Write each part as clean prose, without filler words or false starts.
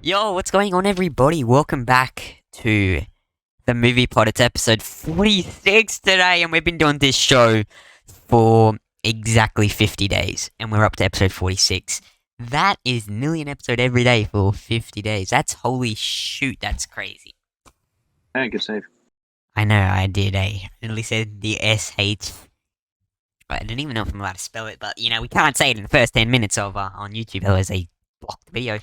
Yo, what's going on, everybody? Welcome back to the Movie Pod. It's episode 46 today, and we've been doing this show for exactly 50 days, and we're up to episode 46. That is nearly an episode every day for 50 days. That's holy shoot, that's crazy. Yeah, good save. I know, I did, I nearly said the SH. I didn't even know if I'm allowed to spell it, but, we can't say it in the first 10 minutes of on YouTube, otherwise they block the video.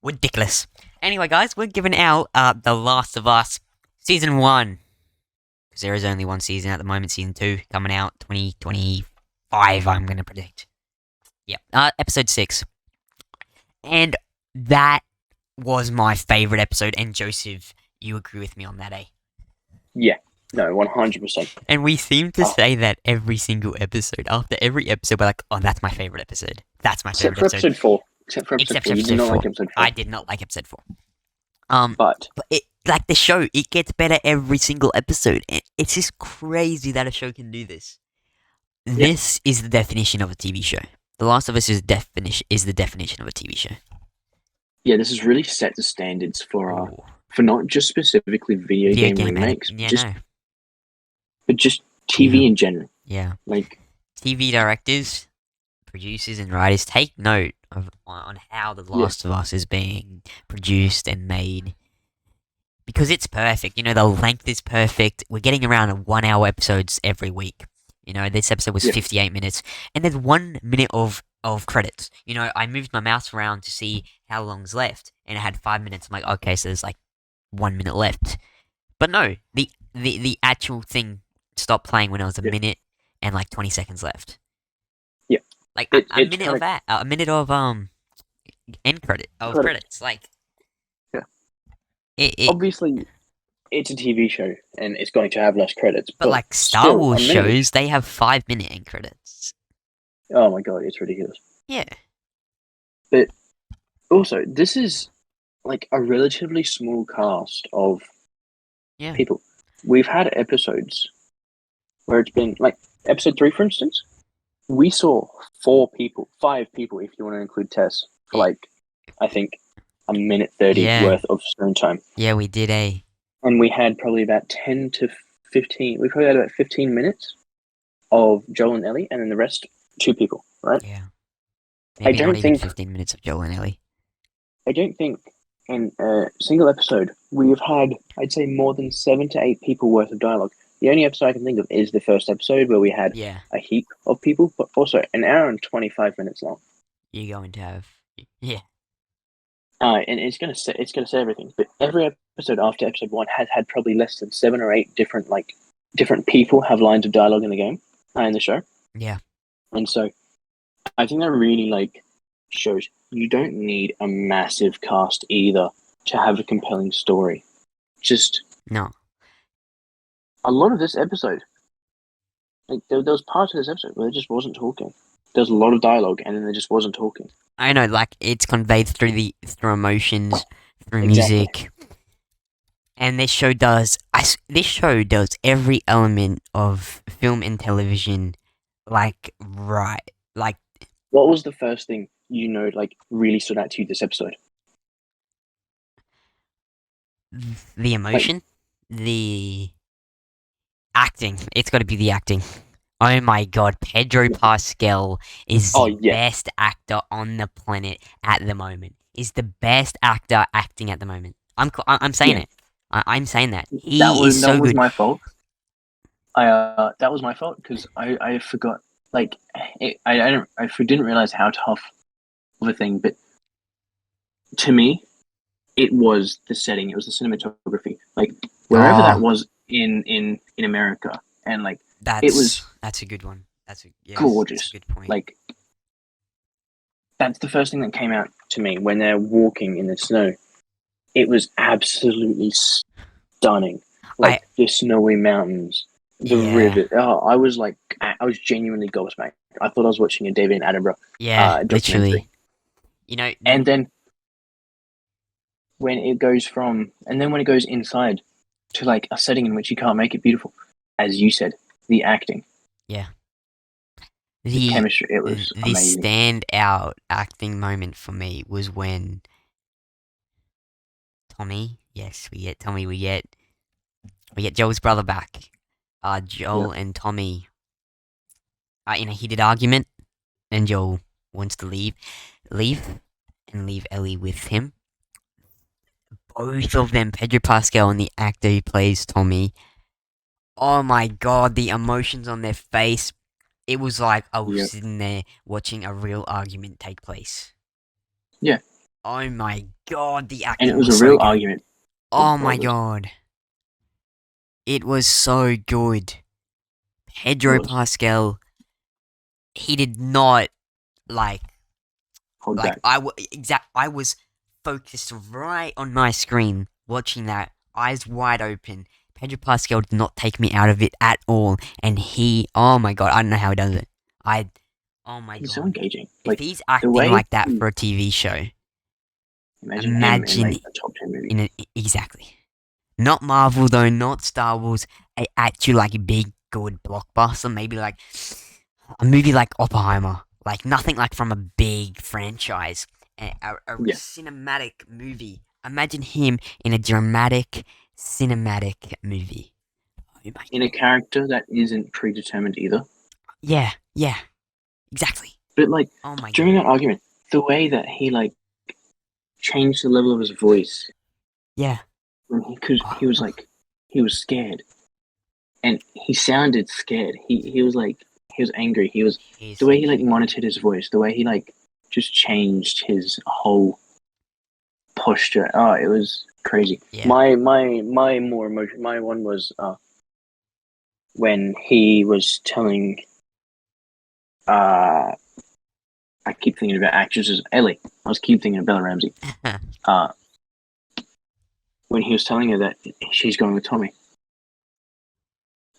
Ridiculous. Anyway, guys, we're giving out The Last of Us Season 1. Because there is only one season at the moment. Season 2 coming out 2025, I'm going to predict. Yep. Episode 6. And that was my favourite episode. And Joseph, you agree with me on that, eh? Yeah. No, 100%. And we seem to say that every single episode. After every episode, we're like, oh, that's my favourite episode. That's my favourite episode. Episode 4. Except for episode 4. You did not like episode 4. I did not like episode 4. But it, like the show, it gets better every single episode. It's just crazy that a show can do this. This is the definition of a TV show. The Last of Us is the definition of a TV show. Yeah, this has really set the standards for not just specifically video game remakes, but just TV in general. Yeah, like TV directors, producers, and writers take note on how The Last of Us is being produced and made, because it's perfect. The length is perfect. We're getting around 1 hour episodes every week. This episode was 58 minutes, and there's 1 minute of credits. I moved my mouse around to see how long's left, and it had 5 minutes. I'm like, okay, so there's like 1 minute left. But no, the actual thing stopped playing when it was a minute and like 20 seconds left. Yeah. Like a minute of that, a minute of end credits. Like, obviously, it's a TV show and it's going to have less credits. But like Star Wars shows, they have 5-minute end credits. Oh my god, it's ridiculous. Yeah. But also, this is like a relatively small cast of people. We've had episodes where it's been like episode 3, for instance. We saw 5 people, if you want to include Tess, for like, I think, a minute 30 worth of screen time. Yeah, we did, And we had probably about 10 to 15, we probably had about 15 minutes of Joel and Ellie, and then the rest, 2 people, right? Yeah. Maybe not even 15 minutes of Joel and Ellie. I don't think in a single episode we've had, I'd say, more than 7 to 8 people worth of dialogue. The only episode I can think of is the first episode where we had a heap of people, but also an hour and 25 minutes long. You're going to have, and it's gonna say everything. But every episode after episode 1 has had probably less than 7 or 8 different people have lines of dialogue in the game, in the show. Yeah. And so, I think that really shows you don't need a massive cast either to have a compelling story. Just no. A lot of this episode, there was parts of this episode where there just wasn't talking. There's a lot of dialogue, and then there just wasn't talking. I know, it's conveyed through emotions, through music, and this show does every element of film and television, right. What was the first thing really stood out to you this episode? The emotion, the acting. It's got to be the acting. Oh my god, Pedro Pascal is the best actor on the planet at the moment. Is the best actor acting at the moment. I'm saying it. I'm saying that. That was good. My fault. That was my fault because I forgot. I didn't realize how tough of a thing, but to me, it was the setting. It was the cinematography. Wherever that was in America, and that's a good one. That's gorgeous. That's a good point. That's the first thing that came out to me when they're walking in the snow. It was absolutely stunning. The snowy mountains, the river. Oh, I was genuinely gobsmacked. I thought I was watching a David Attenborough. Yeah, literally. And then when it goes inside to a setting in which you can't make it beautiful, as you said, the acting. Yeah. The chemistry, it was amazing. The standout acting moment for me was when Tommy. Yes, we get Tommy. We get Joel's brother back. Yeah. Joel and Tommy are in a heated argument, and Joel wants to leave, and leave Ellie with him. Both of them, Pedro Pascal and the actor who plays Tommy. Oh my god, the emotions on their face. It was like I was Yeah. sitting there watching a real argument take place. Yeah. Oh my god, the And it acting was was a so real good. argument of Oh my brothers. god. It was so good. It Pedro was. Pascal, he did not like Hold like back. I was focused right on my screen watching that, eyes wide open. Pedro Pascal did not take me out of it at all, and oh my god, I don't know how he does it. Oh my He's so god, engaging. if Like he's the acting way like that he, for a TV show, imagine him in imagine like a top 10 movie. in a exactly. Not Marvel though, not Star Wars. A actual like big good blockbuster, maybe like a movie like Oppenheimer, like nothing like from a big franchise, a Yeah. cinematic movie. Imagine him in a dramatic cinematic movie. Oh my In a god. character that isn't predetermined either. Yeah, yeah, exactly. But like Oh my during god. that argument, the way that he like changed the level of his voice Yeah. when because he was Oh, like he was scared and he sounded scared. He was like he was angry. He was he's the so way he like cute. monitored his voice, the way he like just changed his whole posture. Oh, it was crazy. Yeah. My more emotion. My one was when he was telling. Uh, I keep thinking about actresses. Ellie. I was keep thinking of Bella Ramsey. Uh, when he was telling her that she's going with Tommy,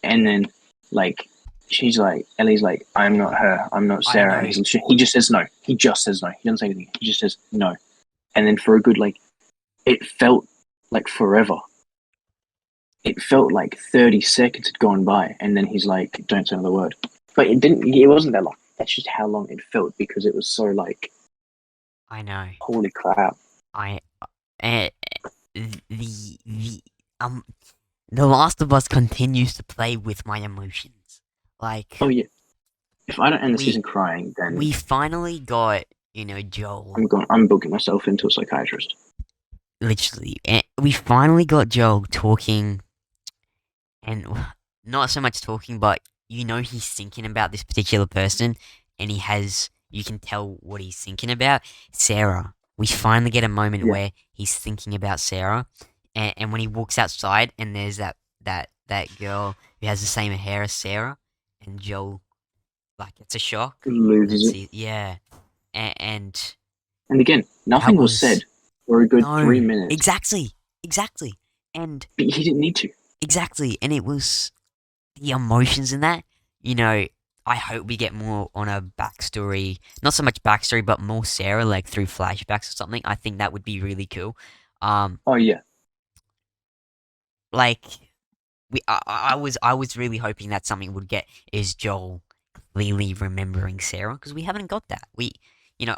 and then like she's like Ellie's like I'm not her. I'm not I Sarah. And know. he just says no. He just says no. He doesn't say anything. He just says no. And then for a good like, it felt like forever. It felt like 30 seconds had gone by, and then he's like, "Don't say another word." But it didn't. It wasn't that long. That's just how long it felt because it was so like, I know. holy crap. I uh, the um The Last of Us continues to play with my emotions. Like Oh yeah. If I don't end the we season crying, then we finally got, Joel. I'm going. I'm booking myself into a psychiatrist. Literally, we finally got Joel talking, and not so much talking, but he's thinking about this particular person, and you can tell what he's thinking about. Sarah. We finally get a moment Yeah. where he's thinking about Sarah, and when he walks outside, and there's that girl who has the same hair as Sarah, and Joel, like, it's a shock, and then Loses it. see, yeah, and And again, that nothing was was said for a good no, 3 minutes. exactly, and But he didn't need to. exactly, and it was the emotions in that. You know, I hope we get more on a backstory. Not so much backstory, but more Sarah, like through flashbacks or something. I think that would be really cool. Um, Oh yeah. like I was really hoping that something would get is Joel clearly remembering Sarah because we haven't got that.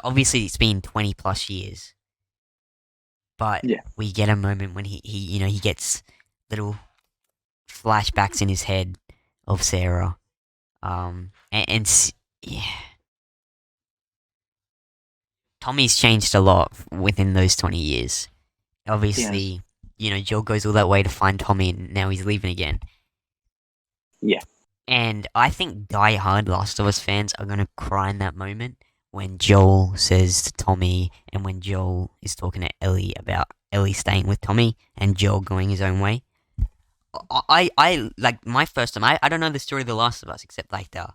Obviously it's been 20 plus years, but Yeah. we get a moment when he gets little flashbacks in his head of Sarah. Yeah, Tommy's changed a lot within those 20 years. Yes. Obviously, Joel goes all that way to find Tommy, and now he's leaving again. Yeah. And I think die-hard Last of Us fans are gonna cry in that moment when Joel says to Tommy, and when Joel is talking to Ellie about Ellie staying with Tommy and Joel going his own way. I like my first time. I don't know the story of The Last of Us except like the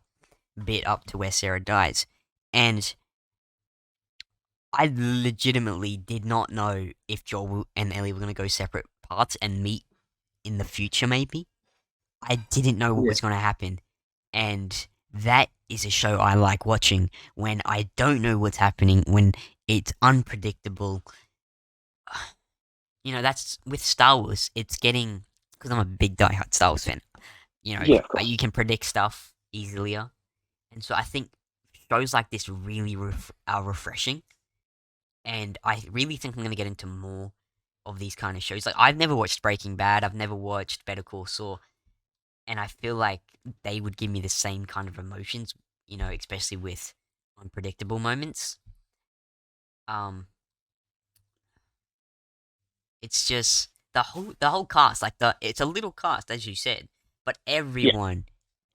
bit up to where Sarah dies, and I legitimately did not know if Joel and Ellie were gonna go separate paths and meet in the future. Maybe I didn't know what Yeah. was gonna happen, and that is a show I like watching when I don't know what's happening, when it's unpredictable. That's with Star Wars. It's getting because I'm a big diehard Star Wars fan. Yeah. Of course. You can predict stuff easier, and so I think shows like this really are refreshing. And I really think I'm going to get into more of these kind of shows. Like, I've never watched Breaking Bad. I've never watched Better Call Saul, and I feel like they would give me the same kind of emotions. Especially with unpredictable moments. It's just the whole cast. Like, it's a little cast, as you said, but Yeah, everyone,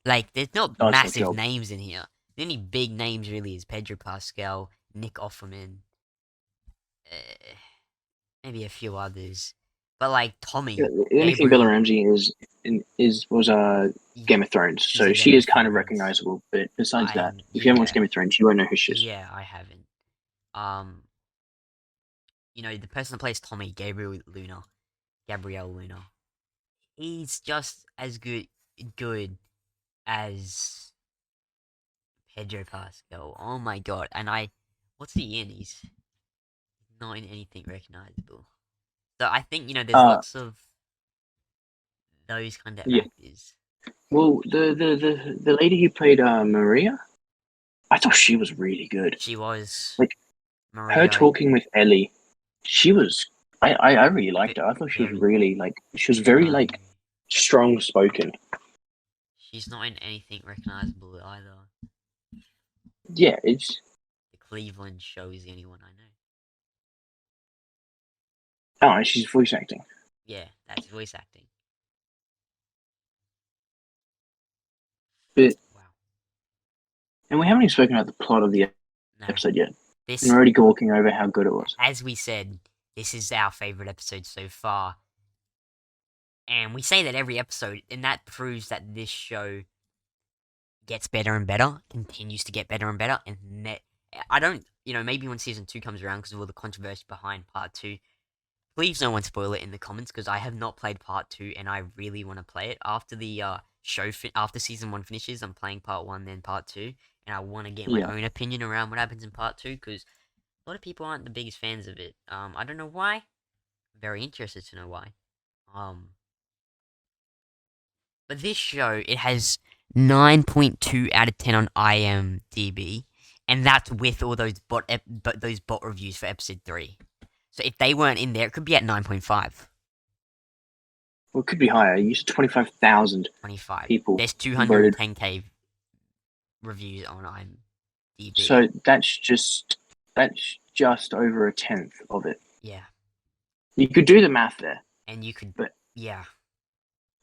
like, there's not does their massive job. names in here. The only big names really is Pedro Pascal, Nick Offerman, uh, maybe a few others. But like Yeah, Tommy, the only thing Bella Gabriel, Ramsey was yeah, Game of Thrones, she's so in she Game is of kind of Thrones. recognizable. But besides I that, if you haven't watched Yeah, Game of Thrones, you won't know who she is. yeah, I haven't. Um, the person that plays Tommy, Gabriel Luna, he's just as good as Pedro Pascal. Oh my god! And what's he in? He's not in anything recognizable. So I think there's Uh, lots of those kind of yeah. actors. Well, the lady who played Maria, I thought she was really good. She was Like her Maria. talking with Ellie, she was. I really liked her. I thought she was Very really she was very no. strong spoken. She's not in anything recognizable either. Yeah, it's The Cleveland show is the only one I know. and she's voice acting. Yeah, that's voice acting. But Wow. and we haven't even spoken about the plot of the No. episode yet. And This, we're already gawking over how good it was. as we said, this is our favorite episode so far. And we say that every episode, and that proves that this show gets better and better, continues to get better and better. I don't, maybe when season 2 comes around, because of all the controversy behind part 2, please no one spoil it in the comments, because I have not played part 2 and I really want to play it. After the after season 1 finishes, I'm playing part 1, then part 2, and I want to get my Yeah. own opinion around what happens in part 2, because a lot of people aren't the biggest fans of it. I don't know why. Very interested to know why. But this show, it has 9.2 out of 10 on IMDb, and that's with all those bot reviews for episode 3. So if they weren't in there, it could be at 9.5. Well, it could be higher. You said 25,000 25. people There's voted. 210k reviews on IMDb. So that's just over a tenth of it. Yeah. You could do the math there. And you could, but yeah.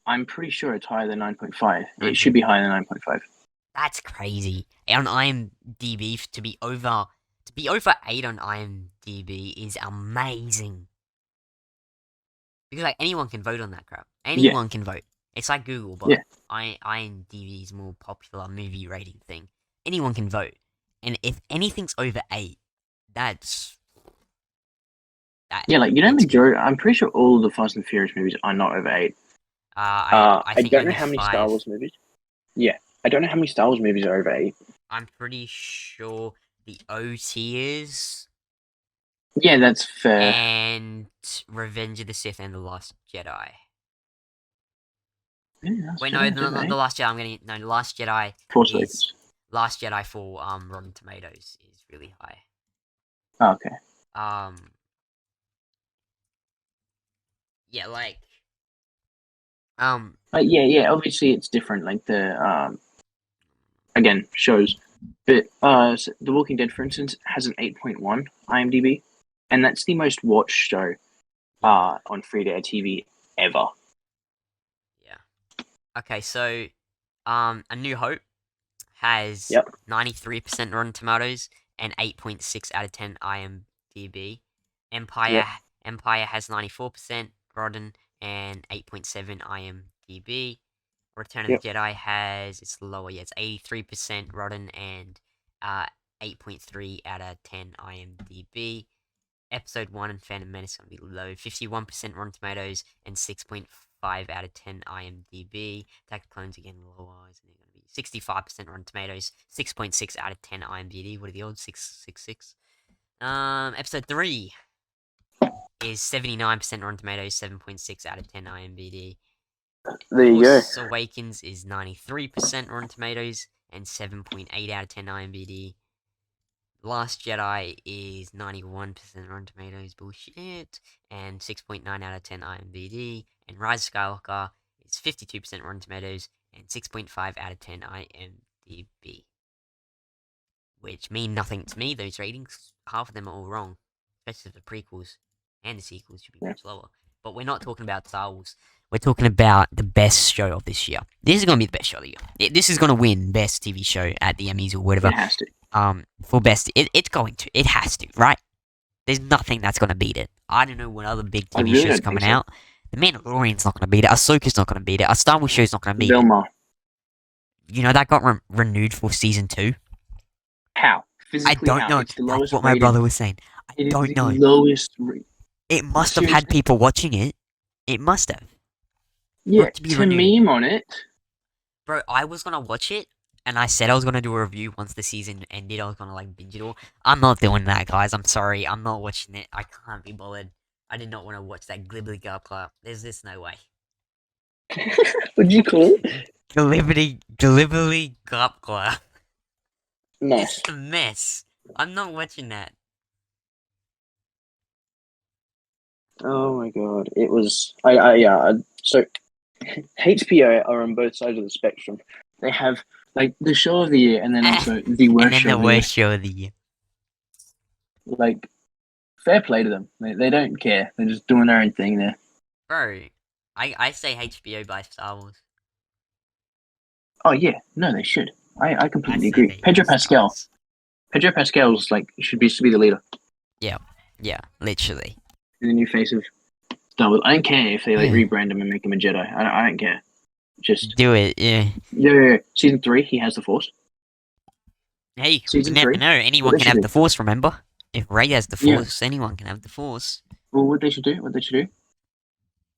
I'm pretty sure it's higher than 9.5. It should be higher than 9.5. That's crazy. On IMDb to be over 8 on IMDb is amazing. Because like anyone can vote on that crap. Anyone can vote. It's like Google, but IMDb is more popular movie rating thing. Anyone can vote, and if anything's over 8, that's Yeah, like majority. I'm pretty sure all the Fast and Furious movies are not over 8. I think don't know only how many 5. Star Wars movies. Yeah, I don't know how many Star Wars movies are over 8. I'm pretty sure the OT is. Yeah, that's fair. And Revenge of the Sith and The Last Jedi. Yeah, Wait, no, not The Last Jedi. The Last Jedi Force is Awakens. Last Jedi for Rotten Tomatoes is really high. Oh, okay. Yeah, like yeah. Obviously, it's different. Like the again shows, but so The Walking Dead, for instance, has an 8.1 IMDb, and that's the most watched show on free to air TV ever. Yeah. Okay, so A New Hope has 93% Rotten Tomatoes and 8.6 out of 10 IMDb. Empire has 94% Rotten and 8.7 IMDb. Return of the Jedi has, it's lower, yeah, it's 83% Rotten and 8.3 out of 10 IMDb. Episode 1 and Phantom Menace going to be low, 51% Rotten Tomatoes and 6.5 out of 10 IMDb. Attack of Clones again lower, isn't it going to be 65% Rotten Tomatoes, 6.6 out of 10 IMDb. What are the odds? 666. Episode 3 is 79% Rotten Tomatoes, 7.6 out of 10 IMDb. There you Force go. Awakens is 93% Rotten Tomatoes and 7.8 out of 10 IMDb. Last Jedi is 91% Rotten Tomatoes, bullshit, and 6.9 out of 10 IMDb. And Rise of Skywalker is 52% Rotten Tomatoes and 6.5 out of 10 IMDb. Which mean nothing to me, those ratings. Half of them are all wrong. Especially the prequels and the sequels should be much lower. But we're not talking about Star Wars. We're talking about the best show of this year. This is going to be the best show of the year. This is going to win best TV show at the Emmys or whatever. It has to. For best, it's going to. It has to, right? There's nothing that's going to beat it. I don't know what other big TV shows coming out. The Mandalorian's not going to beat it. Ahsoka's not going to beat it. A Star Wars show's not going to beat Velma. it. You know, that got renewed for season 2. How? Physically, I don't know. That's what my brother was saying. I don't know. Lowest it must have had people watching it. It must have. Yeah, to meme on it. Bro, I was going to watch it. And I said I was going to do a review once the season ended. I was going to, binge it all. I'm not doing that, guys. I'm sorry. I'm not watching it. I can't be bothered. I did not want to watch that glibbly garb clap. There's this no way. What'd you call it? Glibbly garb clap. Nice. It's a mess. I'm not watching that. Oh my god. It was... So, HBO are on both sides of the spectrum. They have... the show of the year, and then also the worst show of the year. Fair play to them. They don't care. They're just doing their own thing there. Bro, I say HBO by Star Wars. Oh, yeah. No, they should. I completely agree. Pedro Pascal. Pedro Pascal's, should be the leader. Yeah, literally. The new face of Star Wars. I don't care if they, rebrand him and make him a Jedi. I don't care. Just do it, yeah. Yeah. Season 3, he has the Force. Hey, you never know. Anyone can have the Force, remember? If Rey has the Force, anyone can have the Force. Well, what they should do,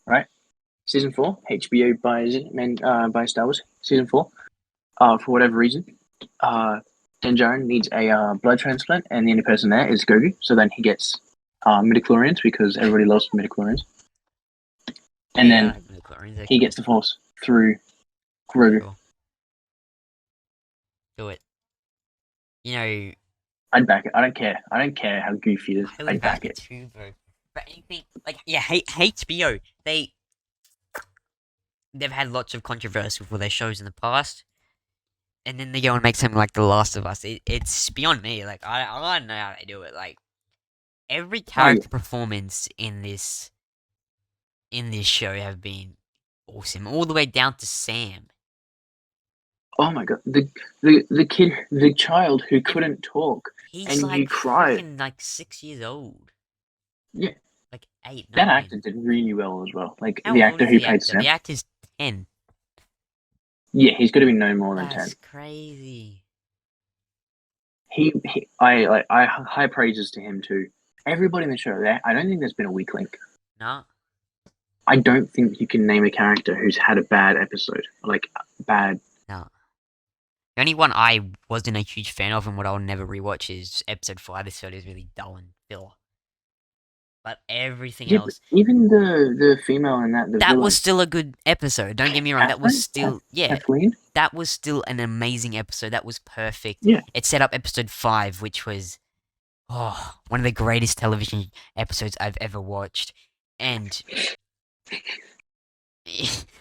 right? Season 4, HBO buys Star Wars. Season 4, for whatever reason, Din Djarin needs a blood transplant, and the only person there is Grogu. So then he gets midichlorians because everybody loves midichlorians. And then he gets the Force through Grogu. Sure. Do it. You know, I'd back it. I don't care. I don't care how goofy it is. I'd back it too, bro. But anything HBO, they've had lots of controversy for their shows in the past, and then they go and make something like The Last of Us. It's beyond me. I don't know how they do it. Every character performance in this show have been awesome, all the way down to Sam. Oh my god, the kid, the child who couldn't talk, he's and you cried. 6 years old. Yeah, 8. 9. That actor did really well as well. The actor who played Sam. The actor's 10. Yeah, he's got to be no more than 10. That's crazy. I high praises to him too. Everybody in the show, I don't think there's been a weak link. No. I don't think you can name a character who's had a bad episode. Bad. No. The only one I wasn't a huge fan of and what I'll never rewatch is episode 5. This show is really dull and filler. But everything else... But even the female in that... That was still a good episode. Don't get me wrong. That was still... Kathleen? That was still an amazing episode. That was perfect. Yeah. It set up episode 5, which was... one of the greatest television episodes I've ever watched. And...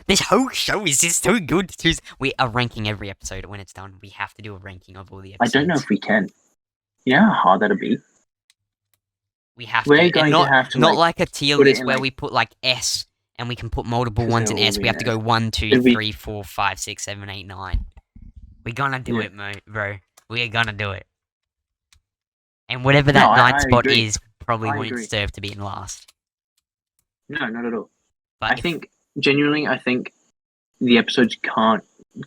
this whole show is just so good. We are ranking every episode when it's done. We have to do a ranking of all the episodes. I don't know if we can. You know how hard that'll be? We have We're to. Going to have to not like a tier list where we put S and we can put multiple ones in S. We have to go 1, 2, 3, 4, 5, 6, 7, 8, 9. We're gonna do it, bro. We are gonna do it. And whatever that ninth spot is, probably won't deserve to be in last. No, not at all. But I think the episodes can't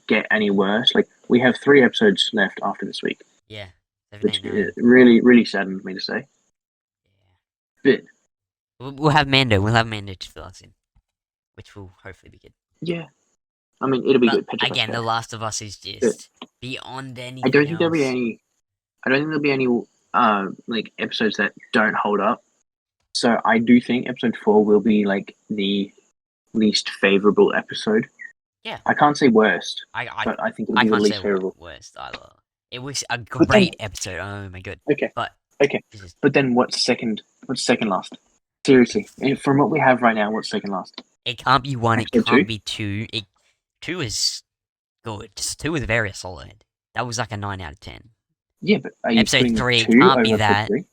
get any worse. We have 3 episodes left after this week. Yeah. Which really, really saddens me to say. Yeah. But we'll have Mando. We'll have Mando to fill us in, which will hopefully be good. Yeah. I mean, it'll be good. Again, The Last of Us is just beyond anything I don't think else. there'll be any episodes that don't hold up. So I do think episode 4 will be the least favorable episode. Yeah. I can't say worst, but I think it'll be the least favorable. Worst either. It was a But then, great episode. Oh my god! okay, But okay. just, But then, what's second? What's second last? Seriously, from what we have right now, what's second last? it can't be one. It Episode can't two. be two. Two is good. Just two is very solid. That was like a 9 out of 10. Yeah, but are you Episode putting three, it two can't be over episode that. three?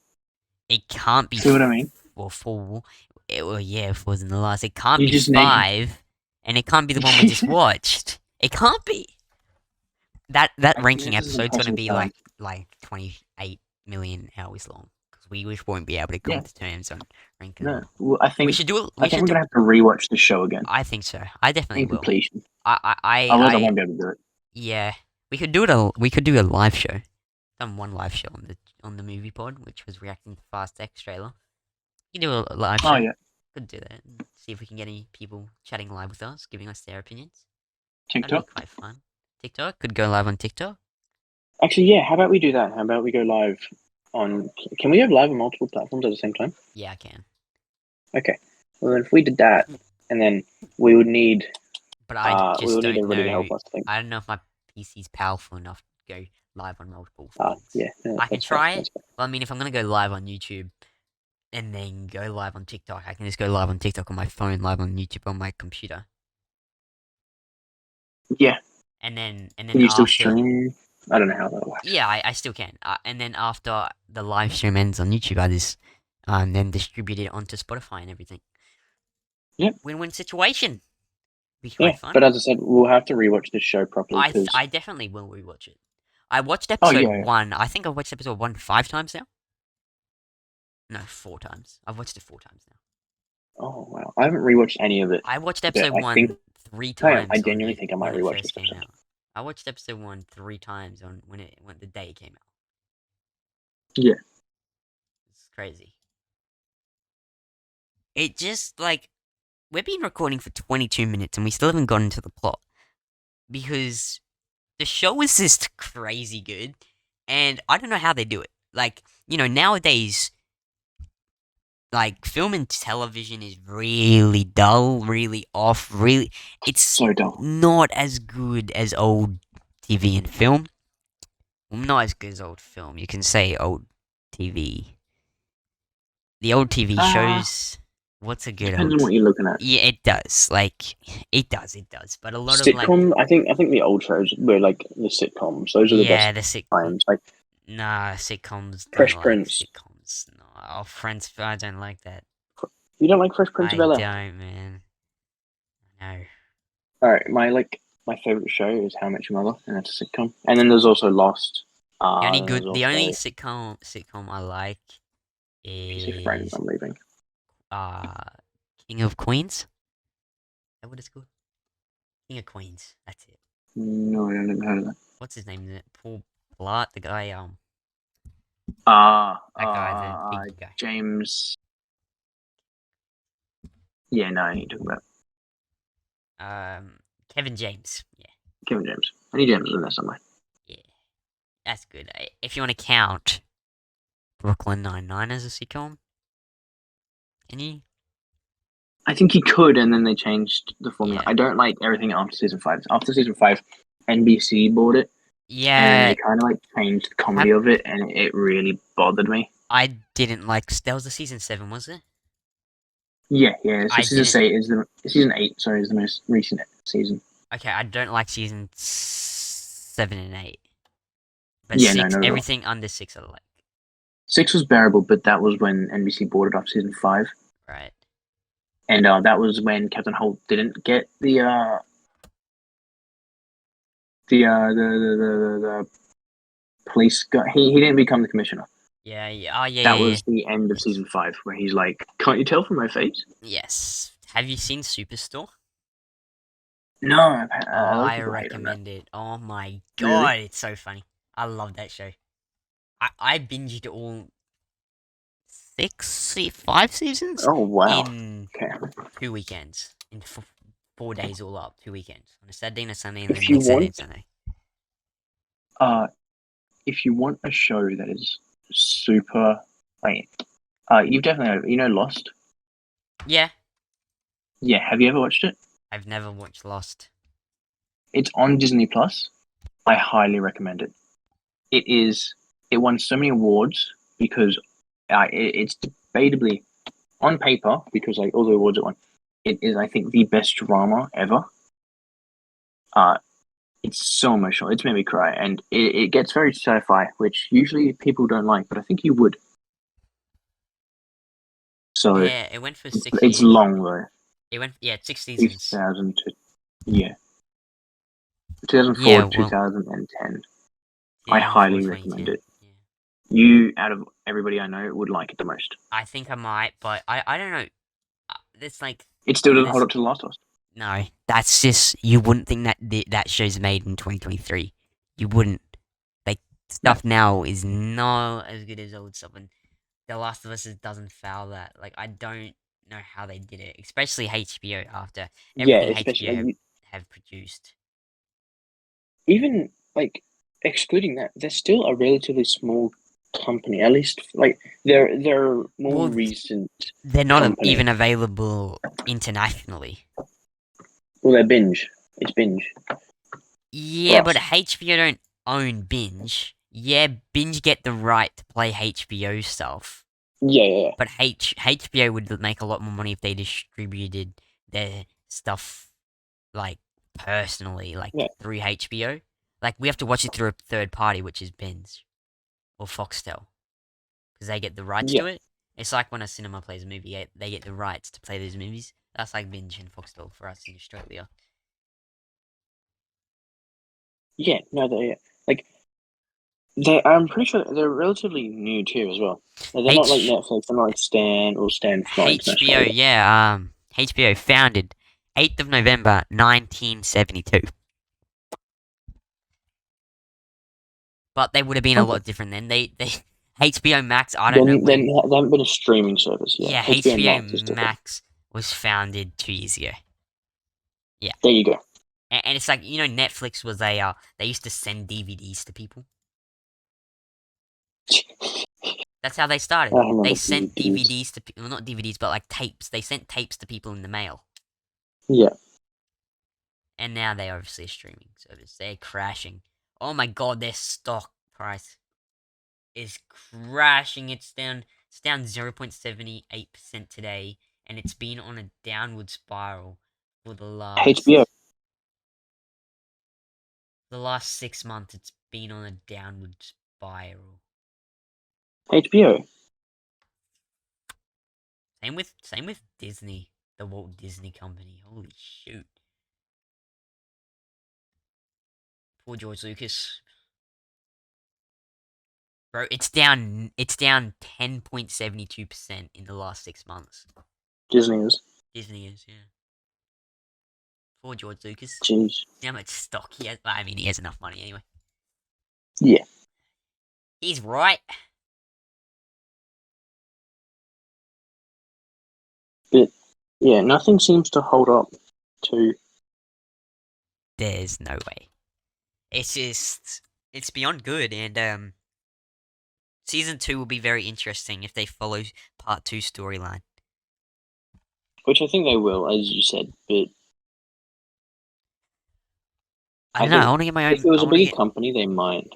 It can't be See what I mean? four. Well, yeah, if it was in the last. It can't You be just name. 5, and it can't be the one we just watched. It can't be. That I think ranking this is an episode's gonna impossible be challenge. like 28 million hours long because we just won't be able to come Yeah. to terms on ranking No. them. Well, I We think should do it. I We think should we're do. gonna have to rewatch the show again I think so. I definitely in will. completion. I Otherwise, I won't be able to do it. yeah. We could do it. We could do a live show. Done one live show on the movie pod, which was reacting to Fast X trailer. You do a live show. Oh yeah. Could do that. And see if we can get any people chatting live with us, giving us their opinions. TikTok. That'd be quite fun. TikTok could go live on TikTok. Actually, yeah. How about we do that? How about we go live on? Can we go live on multiple platforms at the same time? Yeah, I can. Okay. Well, then if we did that, and then we would need, But I we just would need don't everybody to know. help us. I think. I don't know if my PC's powerful enough to go live on multiple things. Yeah. No, I can that's fair, try that's it. fair. Well, I mean, if I'm gonna go live on YouTube and then go live on TikTok, I can just go live on TikTok on my phone, live on YouTube on my computer, Yeah. and then Can you still after. stream? I don't know how that works. Yeah, I still can. And then after the live stream ends on YouTube, I just then distribute it onto Spotify and everything. Yep. Win-win situation. Be Yeah, quite fun. but as I said, we'll have to rewatch this show properly because I definitely will rewatch it. I watched Oh, episode yeah. 1. I think I've watched episode 1 5 times now. No, 4 times. I've watched it 4 times now. Oh wow, I haven't rewatched any of it. I watched I episode 1 think 3 I times. genuinely think I might when it rewatch first this came episode. out. I watched episode 1 3 times on when the day it came out. Yeah. It's crazy. It just like we've been recording for 22 minutes and we still haven't gotten to the plot because the show is just crazy good, and I don't know how they do it. Like, nowadays, like, film and television is really dull, really off, really. It's So dull. not as good as old TV and film. Well, not as good as old film. You can say old TV. The old TV shows. What's a good Depends old? on what you're looking at. Yeah, it does. Like, it does. But a lot Sitcom. of like, I think the old shows were like the sitcoms. Those are the yeah, best the sitcom. times. Like Nah, sitcoms. Fresh Don't Prince. like sitcoms. No, oh, Friends. I don't like that. You don't like Fresh Prince I of Bel-Air? don't, man. No. All right, my favorite show is How I Met Your Mother, and that's a sitcom. And then there's also Lost. The only sitcom I like If you say Friends, is I'm leaving. King of Queens. Is that what it's called? King of Queens. That's it. No, I haven't heard of that. What's his name? Is it Paul Blart? The guy. That guy, the big guy. James. Yeah, no, I need to talk about Kevin James. Yeah. Kevin James. I need James in there somewhere. Yeah. That's good. If you want to count Brooklyn Nine-Nine as a sitcom, can you? I think he could, and then they changed the formula. Yeah. I don't like everything after season 5. After season 5, NBC bought it, and Yeah. they kind of like changed the comedy of it, and it really bothered me. I didn't like. That was the season 7, was it? Yeah. So season 8. Sorry, is the most recent season. Okay, I don't like season 7 and 8. But Yeah, 6, no. everything under 6 I like. 6 was bearable, but that was when NBC bought it after season 5. Right. And that was when Captain Holt didn't get the police guy. He didn't become the commissioner. Yeah. Oh, yeah. That was the end of season 5, where he's like, "Can't you tell from my face?" Yes. Have you seen Superstore? No, I recommend it. Oh my god, It's so funny. I love that show. I binged all 5 seasons. Oh wow! In Okay. 2 weekends. In 4 days all up. 2 weekends. On a Saturday and a Sunday, and If then you next Saturday want- and Sunday. If you want a show that is super, like, you've definitely Lost. Yeah. Yeah, have you ever watched it? I've never watched Lost. It's on Disney Plus. I highly recommend it. it won so many awards because it's debatably on paper because like all the awards it won, it is I think the best drama ever. Uh, it's so emotional. It's made me cry, and it gets very sci-fi, which usually people don't like, but I think you would. So Yeah, it went for 6 it's years. long though. It went, yeah, 6 seasons. 2000 to yeah, 2004 Yeah, to well, 2010. I 2004, highly recommend 2010. it. Yeah. You, out of everybody I know, would like it the most. I think I might, but I don't know. It's like, It still doesn't hold there's up to The Last of Us. no. That's just you wouldn't think that that show's made in 2023. You wouldn't. Like No. stuff now is not as good as old stuff, and The Last of Us doesn't foul that. Like I don't know how they did it, especially HBO after Yeah, everything especially HBO like, have produced. even like excluding that, they're still a relatively small company. At least like they're a more Well, recent they're not company. even available internationally. Well, they're binge. It's binge Yeah, but plus. HBO don't own Binge. Yeah, Binge get the right to play HBO stuff. Yeah, yeah, yeah. But HBO would make a lot more money if they distributed their stuff like personally, like Yeah. through HBO. Like we have to watch it through a third party, which is Binge or Foxtel, because they get the rights Yeah. to it. It's like when a cinema plays a movie, they get the rights to play those movies. That's like Binge and Foxtel for us in Australia. Yeah, no, they like they. I'm pretty sure they're relatively new too as well. Like, they're not like H Netflix. They're not like Stan or Stan's not international HBO, either. yeah, HBO founded 8th of November 1972. But they would have been a Okay. lot different then. They HBO Max, I don't know Then when. they haven't been a streaming service yet. Yeah, HBO HBO Max is different. Max was founded 2 years ago. Yeah. There you go. And it's like, Netflix was they used to send DVDs to people. That's how they I started. They remember sent DVDs. DVDs to people, well, not DVDs, but like tapes. They sent tapes to people in the mail. Yeah. And now they obviously a streaming service. They're crashing. Oh my god, their stock price is crashing. It's down 0.78% today, and it's been on a downward spiral for HBO. the last 6 months. It's been on a downward spiral. HBO. Same with Disney, the Walt Disney Company. Holy shoot. Poor George Lucas. Bro, it's down 10.72% in the last 6 months. Disney is. Disney is, yeah. Poor George Lucas. Jeez. See how much stock he has? Well, I mean, he has enough money anyway. Yeah. He's right. But yeah, nothing seems to hold up to. There's no way. It's beyond good, and season 2 will be very interesting if they follow part 2 storyline. Which I think they will, as you said. But I I don't know. I think want to get my if own. it I was a want to bigger get. company, they might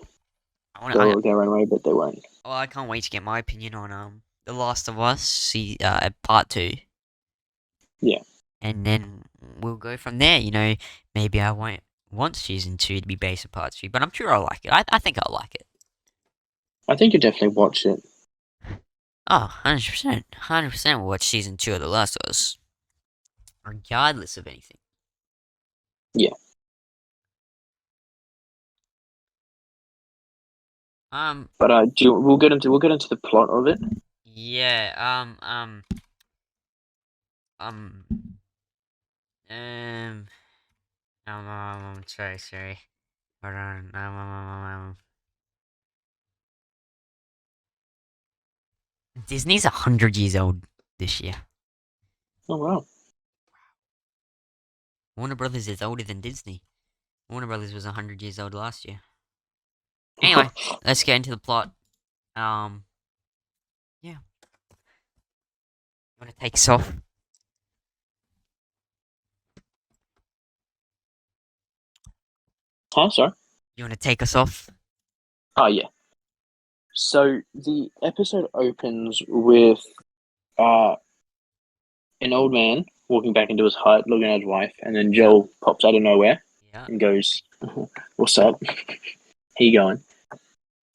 I want to. go their own way, but they won't. Oh, I can't wait to get my opinion on The Last of Us. See, part 2. Yeah. And then we'll go from there. Maybe I won't want season 2 to be based on part 3, but I'm sure I'll like it. I think I'll like it. I think you definitely watch it. Oh, 100%. 100% will watch season 2 of The Last of Us. Regardless of anything. Yeah. But we'll get into the plot of it. Yeah, um, um, sorry. Hold on, Disney's 100 years old this year. Oh wow. Warner Brothers is older than Disney. Warner Brothers was 100 years old last year. Anyway, let's get into the plot. Yeah. You want to take us off? Huh? Sorry. You want to take us off? Oh yeah. So the episode opens with uh an old man walking back into his hut, looking at his wife, and then Yeah, Joel pops out of nowhere yeah. and goes, "What's up? How you going?"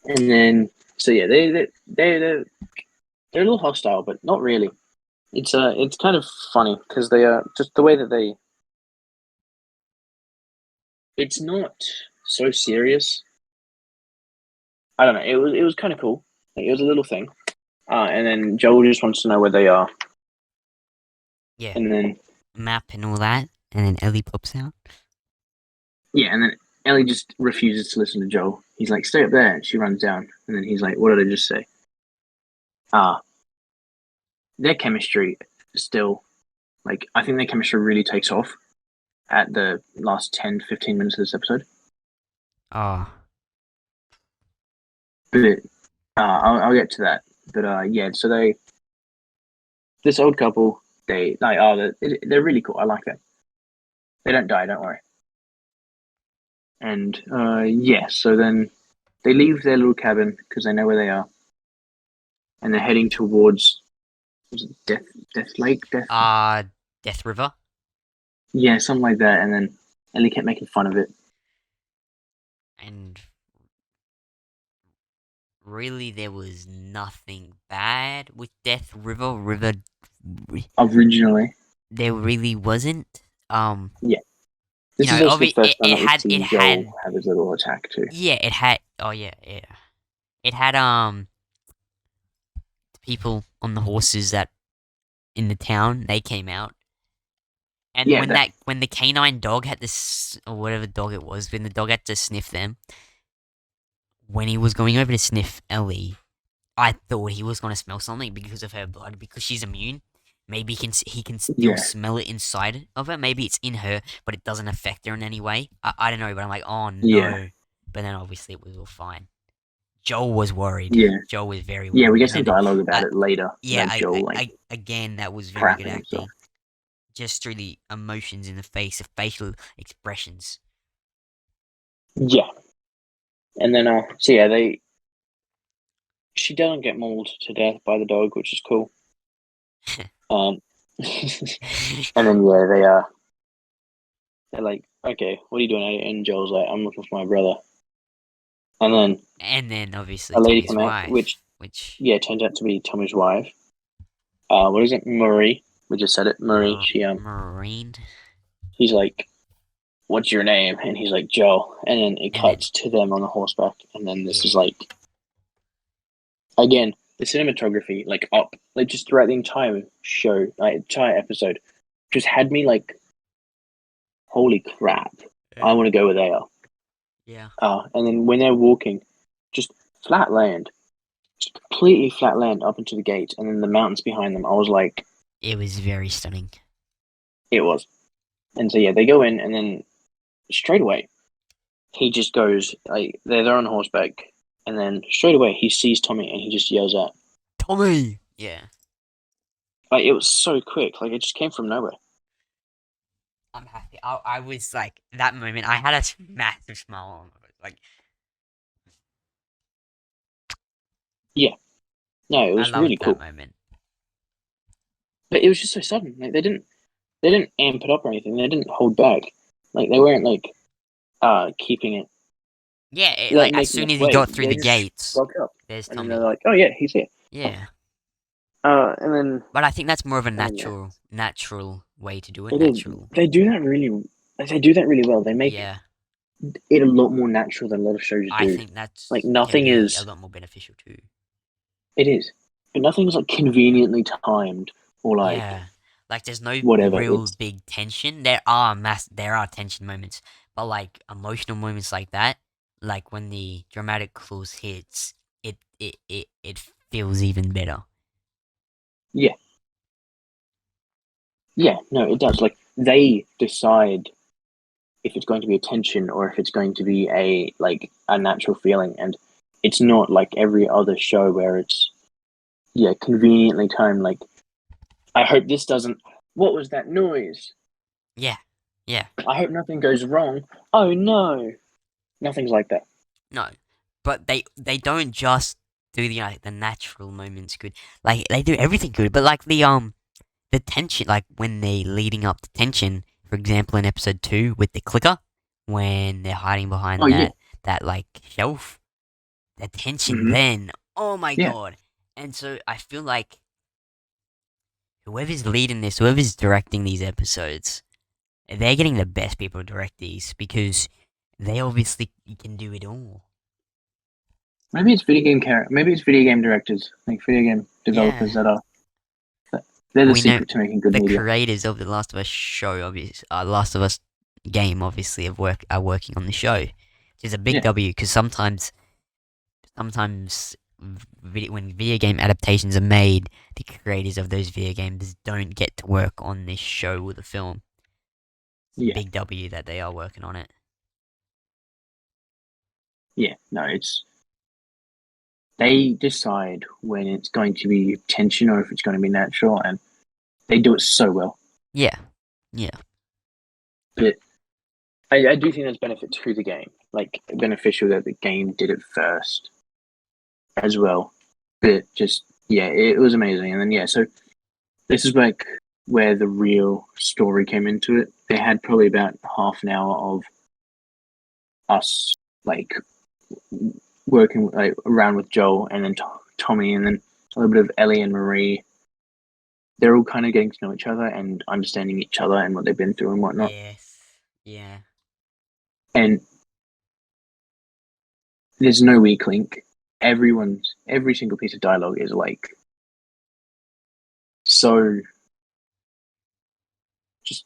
And then, so yeah, they're a little hostile, but not really. It's kind of funny because they are just the way that they. It's not so serious. I don't know. It was kind of cool. Like, it was a little thing. And then Joel just wants to know where they are, Yeah, and then map and all that, and then Ellie pops out. yeah, and then Ellie just refuses to listen to Joel. He's like, "Stay up there." And she runs down, and then he's like, "What did I just say?" Ah, their chemistry still, like, I think their chemistry really takes off at the last 10, 15 minutes of this episode. Oh, But I'll get to that. But yeah, so this old couple, they're really cool. I like them. They don't die, don't worry. And yeah, so then they leave their little cabin because they know where they are, and they're heading towards was it Death Lake, Death Death River. yeah, something like that. And then Ellie kept making fun of it. And really, there was nothing bad with Death River. Originally, There really wasn't. yeah, You this is know, also the first time it that we've had seen Joel have his little attack too. yeah, it had. Oh yeah, yeah. It had the people on the horses that in the town. They came out, and Yeah, that when the canine dog had this or whatever dog it was, when the dog had to sniff them, when he was going over to sniff Ellie, I thought he was going to smell something because of her blood, because she's immune. Maybe he can still yeah, smell it inside of her. Maybe it's in her, but it doesn't affect her in any way. I don't know, but I'm like, oh yeah, no. But then obviously it was all fine. Joel was worried. yeah, Joel was very yeah. We worried. get And some then, dialogue about it later, yeah, about Joel like again, that was very good crapping himself. acting. Just through the emotions in the face, the facial expressions. Yeah, and then so yeah, she doesn't get mauled to death by the dog, which is cool. Um, and then yeah, they're like, okay, what are you doing out here? And Joel's like, I'm looking for my brother. And then And then obviously a lady Tommy's come out, wife, which which yeah turns out to be Tommy's wife. What is it, Marie? We just said it, Marie. Marine, He's like, what's your name? And he's like, Joe. And then it and then cuts to them on the horseback, and then this yeah, is like, again, the cinematography, like up, like just throughout the entire show, like entire episode, just had me like, holy crap, I want to go where they are. yeah. And then when they're walking, just flat land, just completely flat land up into the gate, and then the mountains behind them. I was like, It was very stunning. it was. And so yeah, they go in, and then straight away, he just goes like they're on horseback, and then straight away he sees Tommy, and he just yells out, Tommy. Yeah, like it was so quick, like it just came from nowhere. I'm happy. I was like that moment. I had a massive smile on my face. Like Yeah, no, it I was really loved that cool, moment. but it was just so sudden. Like they didn't amp it up or anything. They didn't hold back. Like they weren't like keeping it Yeah, like like as making soon us as he wait. got through They the just gates, woke up, there's and then they're Tommy. like, oh yeah, he's here. Yeah, And then but I think that's more of a yeah, natural way to do it. it is. Natural. They do that really. They do that really well. They make Yeah, it a lot more natural than a lot of shows I do. think Like that's can nothing be a is. lot more beneficial too. It is, but nothing's like conveniently timed or like Yeah, like there's no whatever. real It's big tension. There are tension moments, but like emotional moments like that, like when the dramatic clause hits, it feels even better. yeah, yeah. No, it does. Like they decide if it's going to be a tension or if it's going to be a natural feeling, and it's not like every other show where it's yeah conveniently timed. Like I hope this doesn't. What was that noise? Yeah, yeah. I hope nothing goes wrong. Oh no, nothing's like that. No, but they don't just do the natural moments good. Like they do everything good, but like the tension, like when they leading up to tension. For example, in episode 2 with the clicker, when they're hiding Oh behind yeah. that like shelf, the tension Hmm. then. Oh my Yeah. god! And so I feel like whoever's leading this, whoever's directing these episodes, they're getting the best people to direct these because they obviously can do it all. Maybe it's maybe it's video game directors, like video game Yeah. developers they're the We know secret to making good the media. creators of the Last of Us show, Last of Us game, obviously, are working on the show, which is a big Yeah. W because sometimes when video game adaptations are made, the creators of those video games don't get to work on this show or the film. Yeah. Big W that they are working on it. Yeah. No, they decide when it's going to be tension or if it's going to be natural, and they do it so well. Yeah, yeah, But I do think there's benefit to the game, like beneficial that the game did it first as well. But just yeah, it was amazing. And then yeah, so this is like where the real story came into it. They had probably about half an hour of us like working like around with Joel and then Tommy and then a little bit of Ellie and Marie. They're all kind of getting to know each other and understanding each other and what they've been through and whatnot. yes, yeah, And there's no weak link. Every single piece of dialogue is like so just